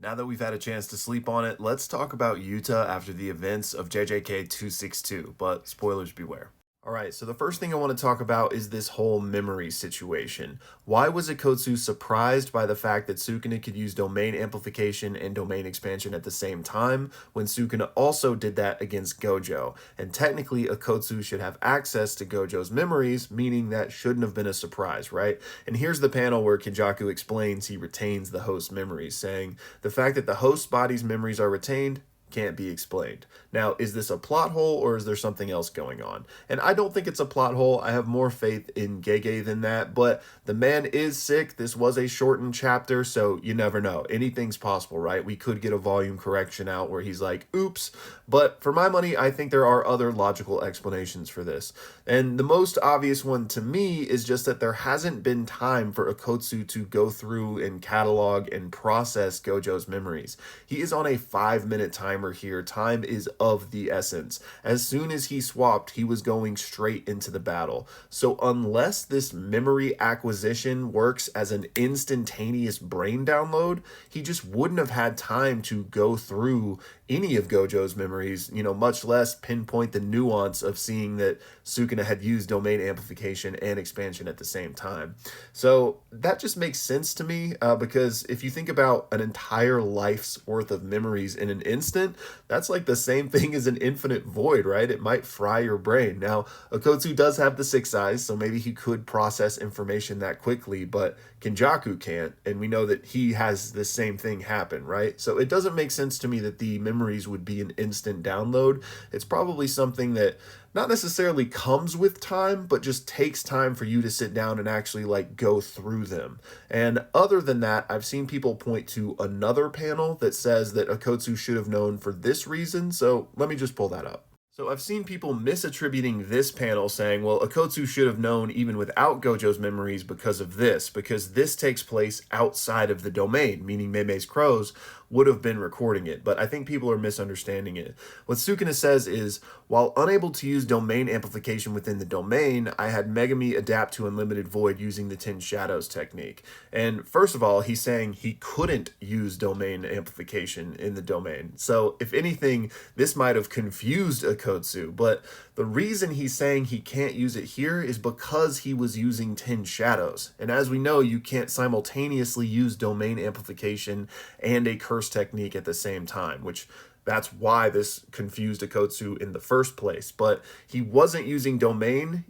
Now that we've had a chance to sleep on it, let's talk about Yuta after the events of JJK 262, but spoilers beware. Alright, so the first thing I want to talk about is this whole memory situation. Why was Ikotsu surprised by the fact that Sukuna could use domain amplification and domain expansion at the same time, when Sukuna also did that against Gojo? And technically, Ikotsu should have access to Gojo's memories, meaning that shouldn't have been a surprise, right? And here's the panel where Kenjaku explains he retains the host's memories, saying, the fact that the host's body's memories are retained can't be explained. Now, is this a plot hole or is there something else going on? And I don't think it's a plot hole. I have more faith in Gege than that, but the man is sick. This was a shortened chapter, so you never know. Anything's possible, right? We could get a volume correction out where he's like, oops. But for my money, I think there are other logical explanations for this. And the most obvious one to me is just that there hasn't been time for Ikotsu to go through and catalog and process Gojo's memories. He is on a 5-minute timer here. Time is of the essence. As soon as he swapped, he was going straight into the battle. So unless this memory acquisition works as an instantaneous brain download, he just wouldn't have had time to go through any of Gojo's memories, much less pinpoint the nuance of seeing that Sukuna had used domain amplification and expansion at the same time. So that just makes sense to me, because if you think about an entire life's worth of memories in an instant, that's like the same thing as an infinite void, right? It might fry your brain. Now, Ikotsu does have the 6 eyes, so maybe he could process information that quickly, but Kenjaku can't, and we know that he has the same thing happen, right? So it doesn't make sense to me that the memories would be an instant download. It's probably something that not necessarily comes with time, but just takes time for you to sit down and actually go through them. And other than that, I've seen people point to another panel that says that Ikotsu should have known for this reason, so let me just pull that up. So I've seen people misattributing this panel saying, well, Ikotsu should have known even without Gojo's memories because this takes place outside of the domain, meaning Meimei's crows would have been recording it, but I think people are misunderstanding it. What Sukuna says is, while unable to use domain amplification within the domain, I had Megami adapt to Unlimited Void using the 10 Shadows technique. And first of all, he's saying he couldn't use domain amplification in the domain. So if anything, this might have confused Ikotsu, but the reason he's saying he can't use it here is because he was using 10 Shadows. And as we know, you can't simultaneously use domain amplification and a curse technique at the same time, which that's why this confused Ikotsu in the first place. But he wasn't using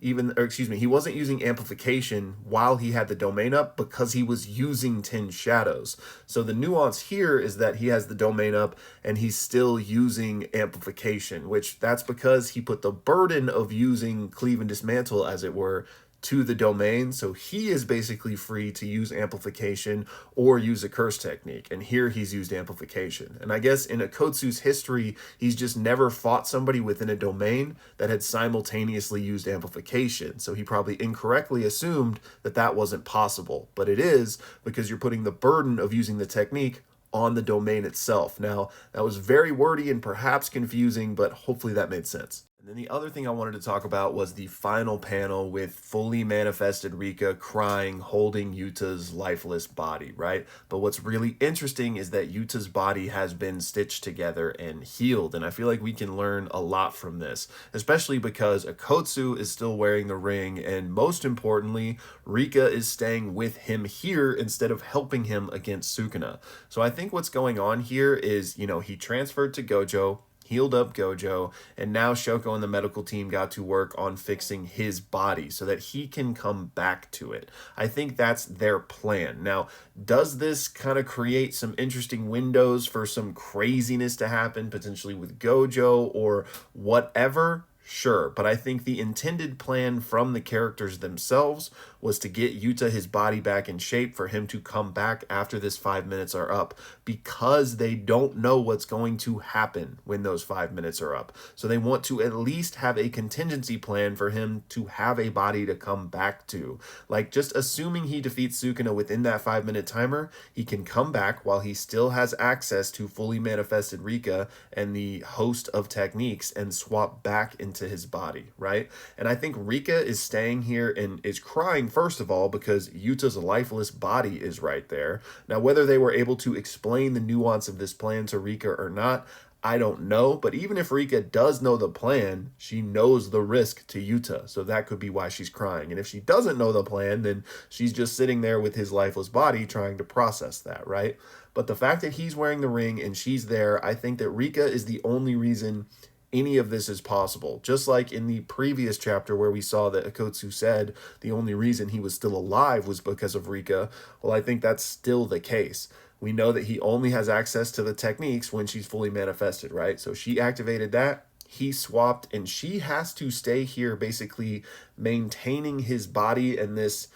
he wasn't using amplification while he had the domain up because he was using 10 Shadows. So the nuance here is that he has the domain up and he's still using amplification, which that's because he put the burden of using cleave and dismantle, as it were, to the domain, so he is basically free to use amplification or use a curse technique, and here he's used amplification. And I guess in Ikotsu's history, he's just never fought somebody within a domain that had simultaneously used amplification, so he probably incorrectly assumed that that wasn't possible, but it is, because you're putting the burden of using the technique on the domain itself. Now, that was very wordy and perhaps confusing, but hopefully that made sense. And then the other thing I wanted to talk about was the final panel with fully manifested Rika crying, holding Yuta's lifeless body, right? But what's really interesting is that Yuta's body has been stitched together and healed, and I feel like we can learn a lot from this, especially because Ikotsu is still wearing the ring, and most importantly, Rika is staying with him here instead of helping him against Sukuna. So I think what's going on here is, he transferred to Gojo, healed up Gojo, and now Shoko and the medical team got to work on fixing his body so that he can come back to it. I think that's their plan. Now, does this kind of create some interesting windows for some craziness to happen, potentially with Gojo or whatever? Sure, but I think the intended plan from the characters themselves was to get Yuta his body back in shape for him to come back after this 5 minutes are up, because they don't know what's going to happen when those 5 minutes are up. So they want to at least have a contingency plan for him to have a body to come back to. Like, just assuming he defeats Sukuna within that 5-minute timer, he can come back while he still has access to fully manifested Rika and the host of techniques and swap back into into his body, right? And I think Rika is staying here and is crying, first of all, because Yuta's lifeless body is right there. Now, whether they were able to explain the nuance of this plan to Rika or not, I don't know, but even if Rika does know the plan, she knows the risk to Yuta, so that could be why she's crying. And if she doesn't know the plan, then she's just sitting there with his lifeless body trying to process that, right? But the fact that he's wearing the ring and she's there, I think that Rika is the only reason any of this is possible. Just like in the previous chapter where we saw that Akotsu said the only reason he was still alive was because of Rika, well, I think that's still the case. We know that he only has access to the techniques when she's fully manifested, right? So she activated that, he swapped, and she has to stay here basically maintaining his body and this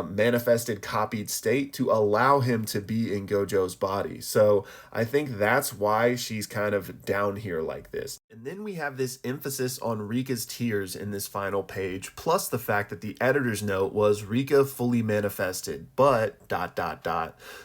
manifested copied state to allow him to be in Gojo's body. So I think that's why she's kind of down here like this. And then we have this emphasis on Rika's tears in this final page, plus the fact that the editor's note was Rika fully manifested, but ...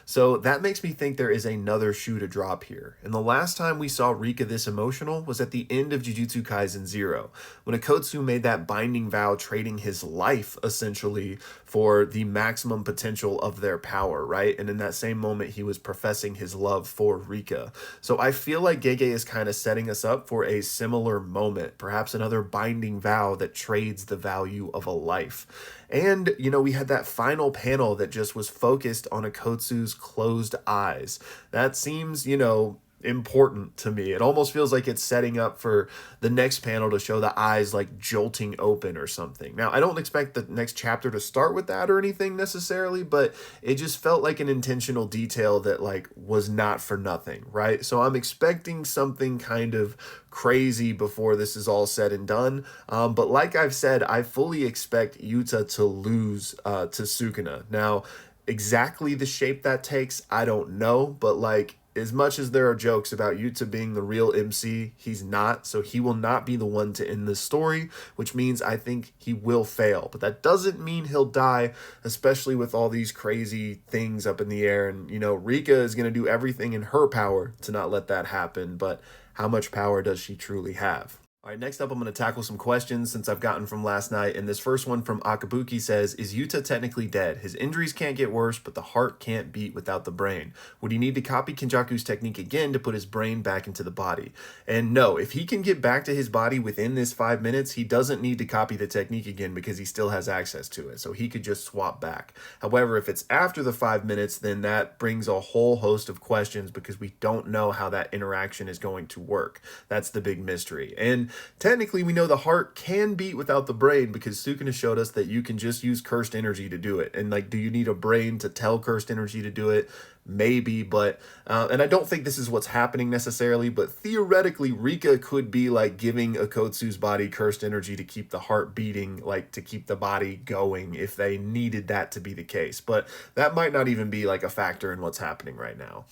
So that makes me think there is another shoe to drop here. And the last time we saw Rika this emotional was at the end of Jujutsu Kaisen 0, when Akotsu made that binding vow trading his life, essentially, for the maximum potential of their power, right? And in that same moment, he was professing his love for Rika. So I feel like Gege is kind of setting us up for a similar moment, perhaps another binding vow that trades the value of a life. And, you know, we had that final panel that just was focused on Akotsu's closed eyes. That seems, you know, important to me. It almost feels like it's setting up for the next panel to show the eyes like jolting open or something. Now, I don't expect the next chapter to start with that or anything necessarily, but it just felt like an intentional detail that like was not for nothing, right? So I'm expecting something kind of crazy before this is all said and done. But like I've said, I fully expect Yuta to lose to Sukuna. Now, exactly the shape that takes, I don't know, but like, as much as there are jokes about Yuta being the real MC, he's not, so he will not be the one to end this story, which means I think he will fail. But that doesn't mean he'll die, especially with all these crazy things up in the air. And, you know, Rika is going to do everything in her power to not let that happen, but how much power does she truly have? All right, next up, I'm going to tackle some questions since I've gotten from last night. And this first one from Akabuki says, is Yuta technically dead? His injuries can't get worse, but the heart can't beat without the brain. Would he need to copy Kenjaku's technique again to put his brain back into the body? And no, if he can get back to his body within this 5 minutes, he doesn't need to copy the technique again because he still has access to it. So he could just swap back. However, if it's after the 5 minutes, then that brings a whole host of questions because we don't know how that interaction is going to work. That's the big mystery. And technically, we know the heart can beat without the brain because Sukuna showed us that you can just use cursed energy to do it. And like, do you need a brain to tell cursed energy to do it? Maybe, but, and I don't think this is what's happening necessarily, but theoretically, Rika could be like giving Akotsu's body cursed energy to keep the heart beating, like to keep the body going if they needed that to be the case. But that might not even be like a factor in what's happening right now.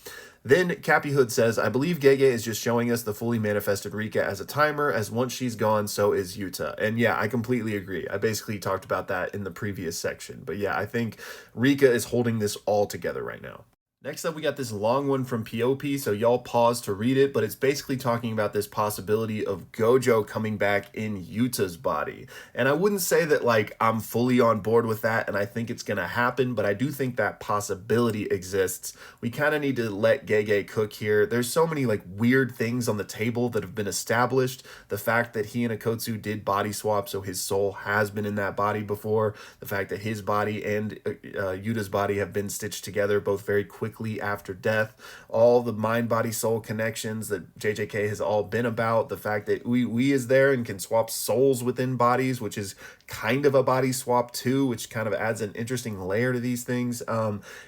Then Cappy Hood says, I believe Gege is just showing us the fully manifested Rika as a timer, as once she's gone, so is Yuta. And yeah, I completely agree. I basically talked about that in the previous section. But yeah, I think Rika is holding this all together right now. Next up, we got this long one from POP, so y'all pause to read it, but it's basically talking about this possibility of Gojo coming back in Yuta's body. And I wouldn't say that, like, I'm fully on board with that, and I think it's going to happen, but I do think that possibility exists. We kind of need to let Gege cook here. There's so many, like, weird things on the table that have been established. The fact that he and Akotsu did body swap, so his soul has been in that body before. The fact that his body and Yuta's body have been stitched together, both very quickly after death, all the mind body soul connections that JJK has all been about, the fact that we is there and can swap souls within bodies, which is kind of a body swap too, which kind of adds an interesting layer to these things.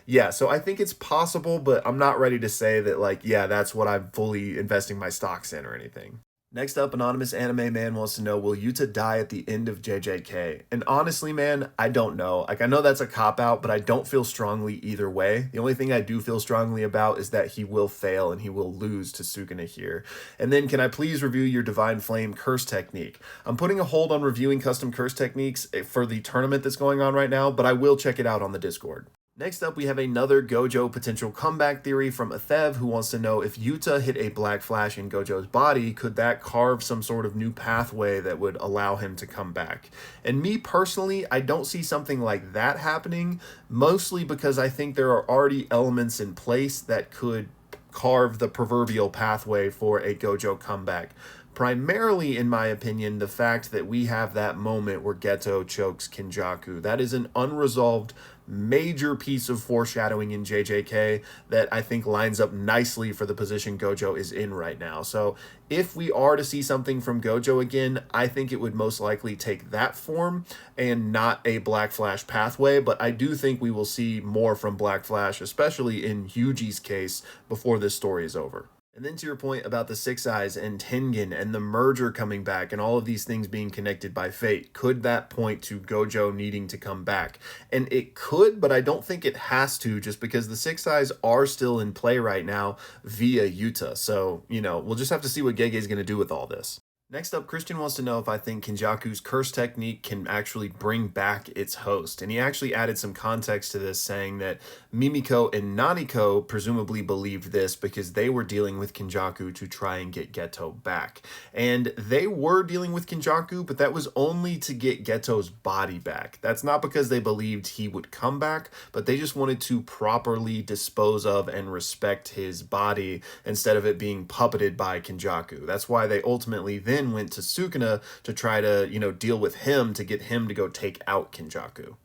Yeah, so I think it's possible, but I'm not ready to say that, like, yeah, that's what I'm fully investing my stocks in or anything. Next up, Anonymous Anime Man wants to know, will Yuta die at the end of JJK? And honestly, man, I don't know. Like, I know that's a cop-out, but I don't feel strongly either way. The only thing I do feel strongly about is that he will fail and he will lose to Sukuna here. And then, can I please review your Divine Flame curse technique? I'm putting a hold on reviewing custom curse techniques for the tournament that's going on right now, but I will check it out on the Discord. Next up, we have another Gojo potential comeback theory from Athev, who wants to know if Yuta hit a black flash in Gojo's body, could that carve some sort of new pathway that would allow him to come back? And me personally, I don't see something like that happening, mostly because I think there are already elements in place that could carve the proverbial pathway for a Gojo comeback. Primarily, in my opinion, the fact that we have that moment where Geto chokes Kenjaku. That is an unresolved major piece of foreshadowing in JJK that I think lines up nicely for the position Gojo is in right now. So if we are to see something from Gojo again, I think it would most likely take that form and not a Black Flash pathway, but I do think we will see more from Black Flash, especially in Hyuji's case, before this story is over. And then to your point about the Six Eyes and Tengen and the merger coming back and all of these things being connected by fate, could that point to Gojo needing to come back? And it could, but I don't think it has to, just because the Six Eyes are still in play right now via Yuta. So, we'll just have to see what Gege's going to do with all this. Next up, Christian wants to know if I think Kenjaku's curse technique can actually bring back its host. And he actually added some context to this, saying that Mimiko and Naniko presumably believed this because they were dealing with Kenjaku to try and get Geto back. And they were dealing with Kenjaku, but that was only to get Geto's body back. That's not because they believed he would come back, but they just wanted to properly dispose of and respect his body instead of it being puppeted by Kenjaku. That's why they ultimately then went to Sukuna to try to, deal with him to get him to go take out Kenjaku.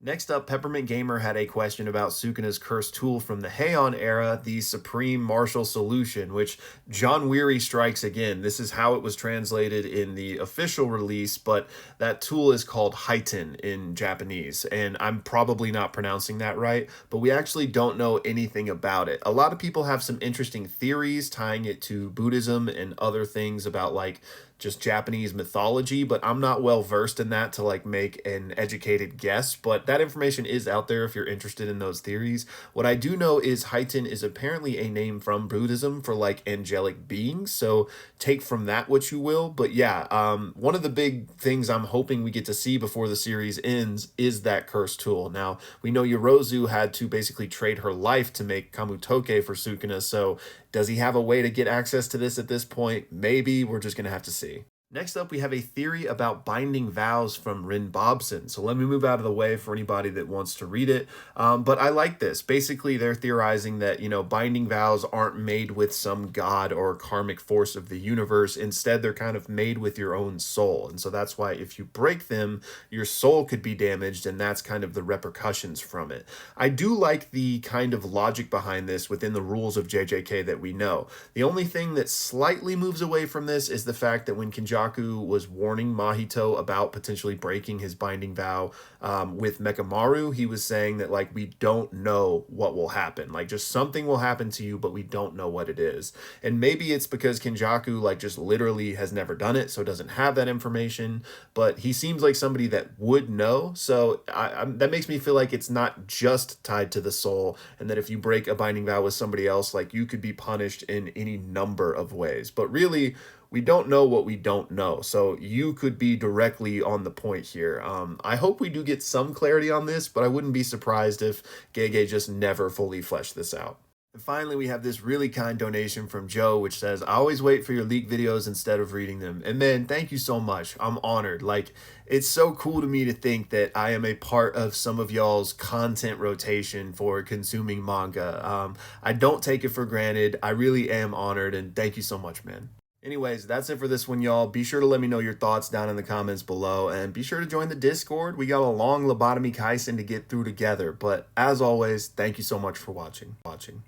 Next up, Peppermint Gamer had a question about Sukuna's cursed tool from the Heian era, the Supreme Martial Solution, which John Weary strikes again. This is how it was translated in the official release, but that tool is called Haiten in Japanese, and I'm probably not pronouncing that right, but we actually don't know anything about it. A lot of people have some interesting theories tying it to Buddhism and other things about just Japanese mythology, but I'm not well versed in that to make an educated guess, but that information is out there if you're interested in those theories. What I do know is Haiten is apparently a name from Buddhism for angelic beings, so take from that what you will. But yeah, one of the big things I'm hoping we get to see before the series ends is that cursed tool. Now, we know Yorozu had to basically trade her life to make Kamutoke for Sukuna, so does he have a way to get access to this at this point? Maybe. We're just going to have to see. Next up, we have a theory about binding vows from Rin Bobson. So let me move out of the way for anybody that wants to read it. But I like this. Basically, they're theorizing that, binding vows aren't made with some god or karmic force of the universe. Instead, they're kind of made with your own soul. And so that's why if you break them, your soul could be damaged, and that's kind of the repercussions from it. I do like the kind of logic behind this within the rules of JJK that we know. The only thing that slightly moves away from this is the fact that when Kenjaku was warning Mahito about potentially breaking his binding vow with Mekamaru, he was saying that we don't know what will happen. Just something will happen to you, but we don't know what it is. And maybe it's because Kenjaku just literally has never done it, so doesn't have that information, but he seems like somebody that would know. So that makes me feel like it's not just tied to the soul, and that if you break a binding vow with somebody else, you could be punished in any number of ways. But really, we don't know what we don't know, so you could be directly on the point here. I hope we do get some clarity on this, but I wouldn't be surprised if Gege just never fully fleshed this out. And finally, we have this really kind donation from Joe, which says, I always wait for your leak videos instead of reading them. And man, thank you so much. I'm honored. It's so cool to me to think that I am a part of some of y'all's content rotation for consuming manga. I don't take it for granted. I really am honored, and thank you so much, man. Anyways, that's it for this one, y'all. Be sure to let me know your thoughts down in the comments below, and be sure to join the Discord. We got a long Lobotomy Kaisen to get through together, but as always, thank you so much for watching.